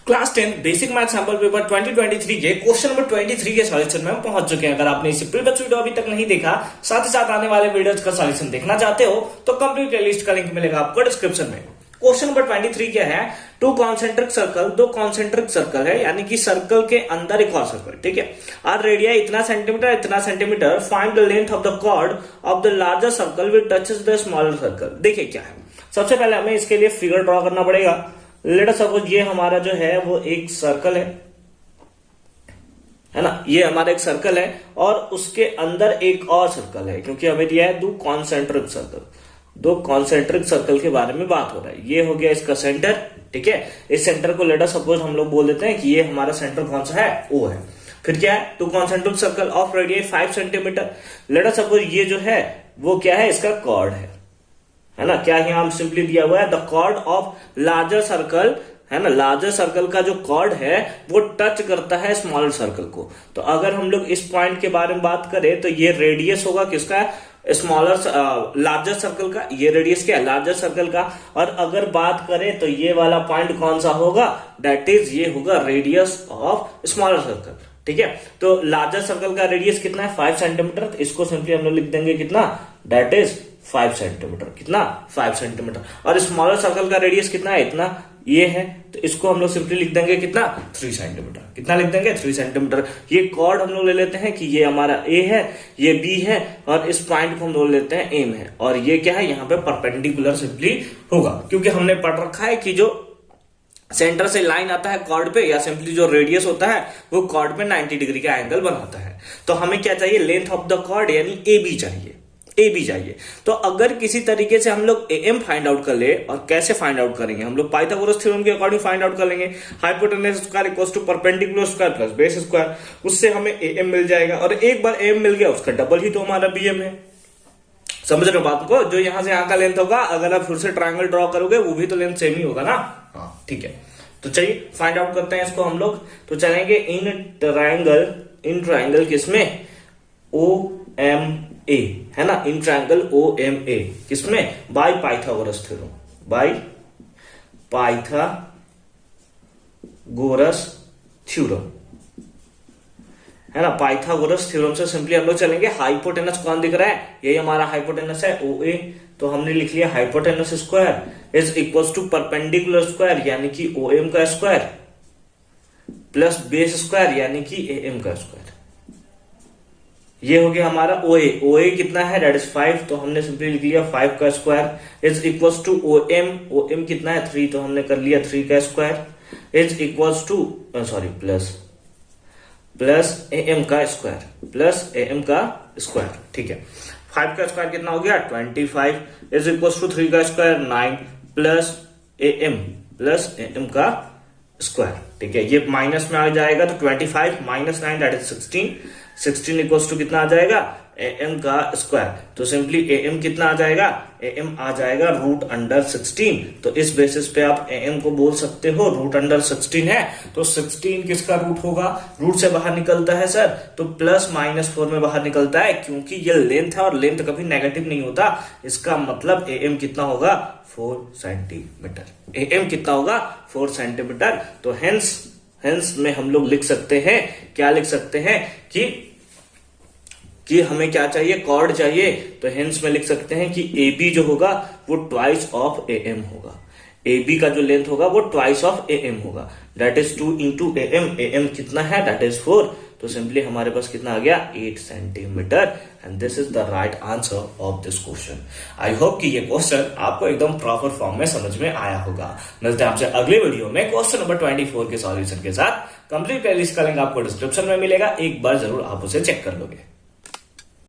Class 10 basic math sample paper 2023 के question number 23 के solution में हम पहुंच चुके हैं। अगर आपने इसे प्रीवियस वीडियो अभी तक नहीं देखा, साथ ही साथ आने वाले वीडियोस का सॉल्यूशन देखना चाहते हो तो कंप्लीट प्लेलिस्ट का लिंक मिलेगा आपको डिस्क्रिप्शन में। क्वेश्चन नंबर 23 क्या है? टू कॉन्सेंट्रिक सर्कल, दो कॉन्सेंट्रिक सर्कल है, यानी कि सर्कल के अंदर एक और सर्कल, ठीक है। और रेडिया इतना centimetre, find the length of the chord of the larger circle which touches the smaller circle. देखिए क्या है, सबसे पहले हमें इसके लिए फिगर ड्रॉ करना पड़ेगा। लेट अस सपोज ये हमारा जो है वो एक सर्कल है ना, ये हमारा एक सर्कल है और उसके अंदर एक और सर्कल है, क्योंकि हमें दिया है दो कॉन्सेंट्रिक सर्कल। दो कॉन्सेंट्रिक सर्कल के बारे में बात हो रहा है। ये हो गया इसका सेंटर, ठीक है। इस सेंटर को लेट अस सपोज हम लोग बोल देते हैं कि ये हमारा सेंटर कौन सा है, ओ है। फिर क्या है, to concentric circle of radius 5 centimetre. Let us suppose ये जो है वो क्या है, इसका कॉर्ड है ना। क्या यहां सिंपली दिया हुआ है the chord of larger circle, है ना। लार्जर सर्कल का जो कॉर्ड है वो टच करता है स्मॉलर सर्कल को। तो अगर हम लोग इस पॉइंट के बारे में बात करें तो ये रेडियस होगा किसका, स्मॉलर लार्जर सर्कल का। ये रेडियस क्या है, लार्जर सर्कल का। और अगर बात करें तो ये वाला पॉइंट कौन सा होगा, दैट इज ये होगा रेडियस ऑफ स्मॉलर सर्कल, ठीक है। तो लार्जर सर्कल का रेडियस कितना है, 5 सेंटीमीटर। तो इसको सिंपली हम लोग लिख देंगे कितना, दैट इज 5 सेंटीमीटर। कितना, 5 सेंटीमीटर। और स्मॉलर सर्कल का रेडियस कितना है, इतना, ये है। तो इसको हम लोग सिंपली लिख देंगे कितना, 3 सेंटीमीटर। कितना लिख देंगे, 3 सेंटीमीटर। ये कॉर्ड हम लोग ले लेते हैं कि ये हमारा ए है, ये बी है, और इस पॉइंट को हम लोग लेते हैं एम है। और ये क्या है, यहाँ पे परपेंडिकुलर सिंपली होगा, क्योंकि हमने पढ़ रखा है कि जो सेंटर से लाइन आता है कॉर्ड पे, या सिंपली जो रेडियस होता है वो कॉर्ड पे 90 डिग्री का एंगल बनाता है। तो हमें क्या चाहिए, लेंथ ऑफ द कॉर्ड यानी ए बी चाहिए, ए बी चाहिए। तो अगर किसी तरीके से हम लोग ए एम फाइंड आउट कर ले, और कैसे फाइंड आउट करेंगे, हम लोग पाइथागोरस थ्योरम के अकॉर्डिंग फाइंड आउट कर लेंगे। Hypotenuse square equals to perpendicular square plus base square, उससे हमें ए एम मिल जाएगा। और एक बार ए एम मिल गया उसका डबल ही तो हमारा बी एम है। समझ रहे हो बात को? जो यहां से यहां का लेंथ होगा, अगर आप फिर से ट्रायंगल ड्रॉ करोगे वो भी तो लेंथ सेम ही होगा ना। हाँ, ठीक है। तो चलिए फाइंड आउट करते हैं इसको हम लोग। तो चलेंगे इन ट्रायंगल किसमें, ओ एम ए, है ना। In triangle O M A किसमें, by Pythagoras theorem, by Pythagoras theorem, है ना। पाइथागोरस थ्योरम से सिंपली हम लोग चलेंगे। हाइपोटेनस कौन दिख रहा है, यही हमारा हाइपोटेनस है ओ ए। तो हमने लिख लिया hypotenuse square is equals to perpendicular square यानी कि ओ एम का स्क्वायर प्लस बेस स्क्वायर यानी कि ए एम का स्क्वायर। ये हो गया हमारा ओ ए। ओ ए कितना है, दैट इज 5। तो हमने सिंपली लिख लिया 5 का square is equals to O M. O M कितना है, 3। तो हमने कर लिया 3 का square is equals to plus A M का स्क्वायर, प्लस ए एम का स्क्वायर, ठीक है। 5 का स्क्वायर कितना हो गया, 25 इज इक्वल्स टू 3 का स्क्वायर 9 प्लस ए एम का स्क्वायर, ठीक है। ये माइनस में आ जाएगा तो 25 minus 9 that is 16 equals to कितना आ जाएगा, ए एम का स्क्वायर। तो सिंपली ए एम कितना आ जाएगा, ए एम आ जाएगा रूट अंडर 16। तो इस बेसिस पे आप ए एम को बोल सकते हो रूट अंडर 16 है। तो 16 किसका रूट होगा, रूट से बाहर निकलता है सर तो प्लस -4 में बाहर निकलता है, क्योंकि ये लेंथ है और लेंथ कभी नेगेटिव नहीं होता। इसका मतलब ए एम कितना होगा, 4 सेंटीमीटर। ए एम कितना होगा, 4 सेंटीमीटर। तो हेंस में हम लोग लिख सकते हैं, क्या लिख सकते हैं कि हमें क्या चाहिए, कॉर्ड चाहिए। तो हेंस में लिख सकते हैं कि ए बी जो होगा वो ट्वाइस ऑफ ए एम होगा। ए बी का जो लेंथ होगा वो ट्वाइस ऑफ ए एम होगा, that is 2 into A M. A M कितना है, दैट इज 4। तो सिंपली हमारे पास कितना आ गया, 8 centimetre. And this is the right answer of this question. I hope कि ये क्वेश्चन आपको एकदम प्रॉपर फॉर्म में समझ में आया होगा। मिलते हैं आपसे अगले वीडियो में क्वेश्चन नंबर 24 के सॉल्यूशन के साथ। कंप्लीट प्लेलिस्ट का लिंक आपको डिस्क्रिप्शन में मिलेगा, एक बार जरूर आप उसे चेक कर लोगे।